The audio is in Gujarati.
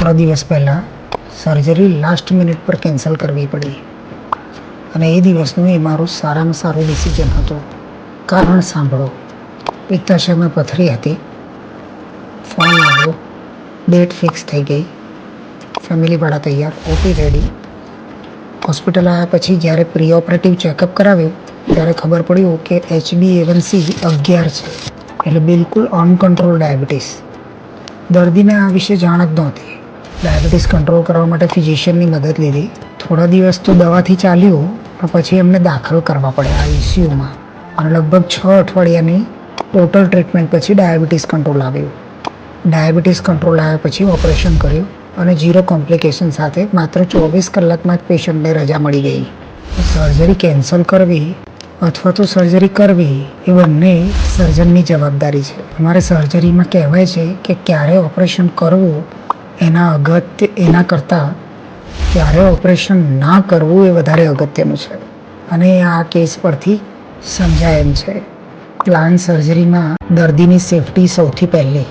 થોડા દિવસ પહેલાં સર્જરી લાસ્ટ મિનિટ પર કેન્સલ કરવી પડી અને એ દિવસનું એ મારું સારામાં સારું ડિસિઝન હતું. કારણ સાંભળો. પિત્તાશયમાં પથરી હતી. ફોન આવ્યો, ડેટ ફિક્સ થઈ ગઈ, ફેમિલીવાળા તૈયાર, ઓપી રેડી. હોસ્પિટલ આવ્યા પછી જ્યારે પ્રી ઓપરેટિવ ચેકઅપ કરાવ્યું ત્યારે ખબર પડ્યું કે HbA1c 11 છે, એટલે બિલકુલ અનકન્ટ્રોલ ડાયાબિટીસ. દર્દીને આ વિશે જાણ જ નહોતી. ડાયાબિટીસ કંટ્રોલ કરવા માટે ફિઝિશિયનની મદદ લીધી. થોડા દિવસ તો દવાથી ચાલ્યું, પણ પછી એમને દાખલ કરવા પડ્યા ICUમાં અને લગભગ 6 અઠવાડિયાની ટોટલ ટ્રીટમેન્ટ પછી ડાયાબિટીસ કંટ્રોલ આવ્યું. ડાયાબિટીસ કંટ્રોલ આવ્યા પછી ઓપરેશન કર્યું અને 0 કોમ્પ્લિકેશન સાથે માત્ર 24 કલાકમાં જ પેશન્ટને રજા મળી ગઈ. સર્જરી કેન્સલ કરવી અથવા તો સર્જરી કરવી એ બંને સર્જનની જવાબદારી છે. અમારે સર્જરીમાં કહેવાય છે કે ક્યારે ઓપરેશન કરવું એના કરતાં ક્યારે ઓપરેશન ના કરવું એ વધારે અગત્યનું છે. અને આ કેસ પરથી સમજાય એમ છે. પ્લાન સર્જરીમાં દર્દીની સેફટી સૌથી પહેલી.